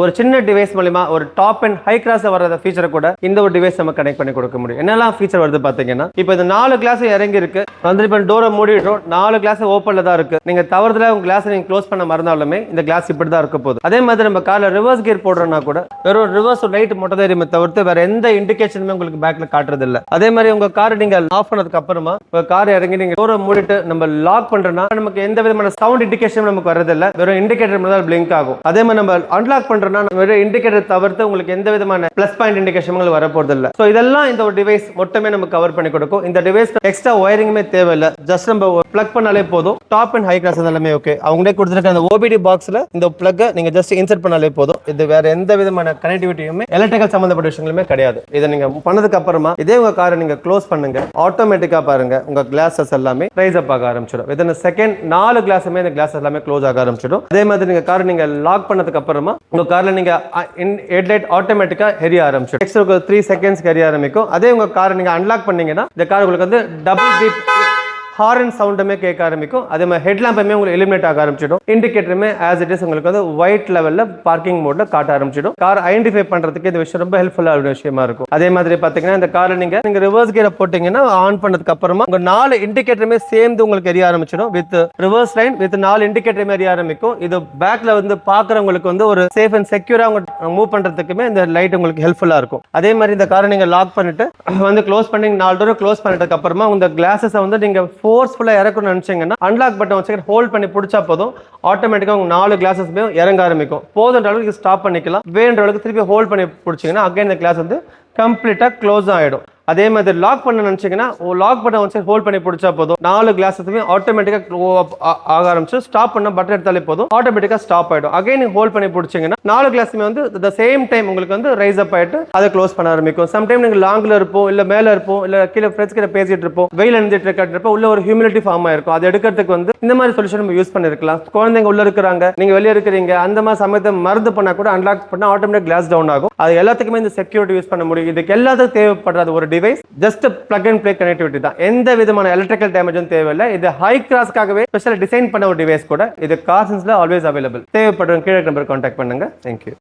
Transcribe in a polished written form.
ஒரு சின்ன டிவைஸ் மூலமா ஒரு டாப் அண்ட் ஹை கிளாஸ் வர ஃபீச்சரை கூட இந்த ஒரு டிவைஸ் நம்ம கனெக்ட் பண்ணி கொடுக்க முடியும். என்னெல்லாம் ஃபீச்சர் வருது பாத்தீங்கன்னா, இப்போ இந்த 4 கிளாஸ் இறங்கி இருக்கு வந்து இப்போ டோரை மூடிடுறோம், 4 கிளாஸ் ஓப்பன்ல தான் இருக்கு. நீங்க தவறுதலா உங்க கிளாஸ் நீங்க க்ளோஸ் பண்ண மறந்தாலுமே இந்த கிளாஸ் இப்படி தான் இருக்க போகுது. அதே மாதிரி நம்ம கார்ல ரிவர்ஸ் கியர் போடுறோம்னா கூட வெறும் ரிவர்ஸ் லைட் மட்டும் தான் எரியுமே தவிர்த்து வேற எந்த இண்டிகேஷனுமே உங்களுக்கு பேக்ல காட்டுறது இல்ல. அதே மாதிரி உங்க கார் நீங்க ஆஃப் பண்ணதுக்கு அப்புறமா உங்க கார் இறங்கி நீங்க டோரை மூடிட்டு நம்ம லாக் பண்றோம்னா நமக்கு எந்த விதமான சவுண்ட் இண்டிகேஷன் நமக்கு வரது இல்ல, வெறும் இண்டிகேட்டர் மட்டும் தான் பிளிங்க் ஆகும். அதே மாதிரி நம்ம அன்லாக் பண்றோம்னா வெறும் இண்டிகேட்டர் தவிர்த்து உங்களுக்கு எந்த விதமான பிளஸ் பாயிண்ட் இண்டிகேஷன் வர போறது இல்ல. சோ இதெல்லாம் இந்த ஒரு டிவைஸ் மொத்தமே நம்ம கவர் பண்ணி கொடுக்கும். இந்த டிவைஸ் எக்ஸ்ட்ரா ஒயரிங்குமே தேவையில்லை, ஜஸ்ட் நம்ம பிளக் பண்ணாலே போதும். டாப் அண்ட் ஹை கிளாஸ் எல்லாமே ஓகே. அவங்களே கொடுத்துருக்க அந்த ஓபிடி பாக்ஸ்ல இந்த பிளக் நீங்க ஜஸ்ட் இன்சர்ட் பண்ணாலே போதும். இது வேற எந்த விதமான கனெக்டிவிட்டியுமே எலக்ட்ரிக்கல் சம்பந்தப்பட்ட விஷயங்களுமே கிடையாது. இதை நீங்க பண்ணதுக்கு அப்புறமா இதே உங்க காரை நீங்க க்ளோஸ் பண்ணுங்க, ஆட்டோமேட்டிக்கா பாருங்க உங்க கிளாஸஸ் எல்லாமே ரைஸ் அப் ஆக ஆரம்பிச்சிடும். வித்தின் செகண்ட் 4 கிளாஸுமே இந்த கிளாஸ் எல்லாமே க்ளோஸ் ஆக ஆரம்பிச்சிடும். அதே மாதிரி நீங்க காரை நீங்க லாக் பண்ணதுக்கு அப்புறமா உங்க கார்ல நீங்க ஹெட்லைட் ஆட்டோமேட்டிக்கா எரிய ஆரம்பிச்சிடும். நெக்ஸ்ட் ஒரு 3 செகண்ட்ஸ்க்கு எரிய ஆரம்பிக்கும். அதே உங்க காரை நீங்க அன்லாக் பண்ணீங்கன்னா இந்த கார் உங்களுக்கு வந்து டபுள் பீப் ஹார்ன் சவுண்டுமே கேட்க ஆரம்பிக்கும். அதே மாதிரி ஹெட் லாம்புமே உங்களுக்கு எலிமினேட் ஆக ஆரம்பிச்சிடும். இண்டிகேட்டருமே ஆஸ் இட் இஸ் உங்களுக்கு வந்து ஒயிட் லெவல்ல பார்க்கிங் மோட்ல காட்ட ஆரம்பிச்சிடும். கார் ஐடென்டிஃபை பண்றதுக்கு இந்த விஷயம் ரொம்ப ஹெல்ப்ஃபுல்லான விஷயமா இருக்கும். அதே மாதிரி பாத்தீங்கன்னா இந்த காரை நீங்க ரிவர்ஸ் கியர் போட்டீங்கன்னா ஆன் பண்ணதுக்கு அப்புறமா உங்க 4 இண்டிகேட்டருமே சேர்ந்து உங்களுக்கு எரிய ஆரம்பிச்சிடும். வித் ரிவர்ஸ் லைன் வித் 4 இண்டிகேட்டருமே எரிய ஆரம்பிக்கும். இது பேக்ல வந்து பாக்குறவங்களுக்கு வந்து ஒரு சேஃப் அண்ட் செக்யூரா மூவ் பண்றதுக்குமே இந்த லைட் உங்களுக்கு ஹெல்ப்ஃபுல்லா இருக்கும். அதே மாதிரி இந்த காரை நீங்க லாக் பண்ணிட்டு வந்து க்ளோஸ் பண்ணி 4 டோர் க்ளோஸ் பண்ணதுக்கு அப்புறமா உங்க கிளாஸஸ் வந்து நீங்க ஃபோர்ஸ்ஃபுல்லா இறக்கணும்னு நினைச்சீங்கன்னா அன்லாக் பட்டன் வச்சு ஹோல்ட் பண்ணி பிடிச்சா போதும், ஆட்டோமேட்டிக்கா உங்க 4 கிளாஸஸ்மே இறங்க ஆரம்பிக்கும். போதுன்ற அளவுக்கு ஸ்டாப் பண்ணிக்கலாம், வேணுன்ற அளவுக்கு திருப்பி ஹோல்ட் பண்ணி பிடிச்சிங்கன்னா அகைன் இந்த கிளாஸ் வந்து கம்ப்ளீட்டா க்ளோஸ் ஆகிடும். அதே மாதிரி லாக் பண்ண நினைச்சீங்கன்னா லாக் பட்டன் வச்சு ஹோல்ட் பண்ணி பிடிச்சா போதும், 4 கிளாஸஸுமே ஆட்டோமேட்டிக்கா ஆக ஆரம்பிச்சு ஸ்டாப் பண்ண பட்டன் எடுத்தாலே போதும், ஆட்டோமேட்டிக்கா ஸ்டாப் ஆயிடும். அகைன் நீங்க ஹோல்ட் பண்ணி பிடிச்சீங்கன்னா 4 கிளாஸுமே வந்து த சேம் டைம் உங்களுக்கு வந்து ரைஸ் அப் ஆயிட்டு அதை க்ளோஸ் பண்ண ஆரம்பிக்கும். சம்டைம் நீங்க லாங்ல இருப்போம், இல்ல மேல இருப்போம், இல்ல கீழே ஃப்ரெண்ட்ஸ் கிட்ட பேசிட்டு இருப்போம், வெயில் அணிஞ்சிட்டு இருக்கப்போ உள்ள ஒரு ஹியூமிடிட்டி ஃபார்ம் ஆயிருக்கும். அதை எடுக்கிறதுக்கு வந்து இந்த மாதிரி சொல்யூஷன் நம்ம யூஸ் பண்ணிருக்கலாம். குழந்தைங்க உள்ள இருக்கிறாங்க, நீங்க வெளியே இருக்கிறீங்க, அந்த மாதிரி சமயத்தை மருந்து பண்ணா கூட அன்லாக் பண்ணா ஆட்டோமேட்டிக் கிளாஸ் டவுன் ஆகும். அது எல்லாத்துக்குமே இந்த செக்யூரிட்டி யூஸ் பண்ண முடியும். இதுக்கு எல்லாத்துக்கும் தேவைப்படுறது ஒரு device just plug and play connectivity தான். எந்த விதமான எலக்ட்ரிக்கல் டேமேஜும் தேவையில்லை. இது ஹை கிளாஸ்க்காகவே ஸ்பெஷல் டிசைன் பண்ண ஒரு டிவைஸ் கூட. இது கார்சன்ஸ்ல ஆல்வேஸ் அவைலபிள். தேவைப்படுற கீழே நம்பர் கான்டாக்ட் பண்ணுங்க. தேங்க்யூ.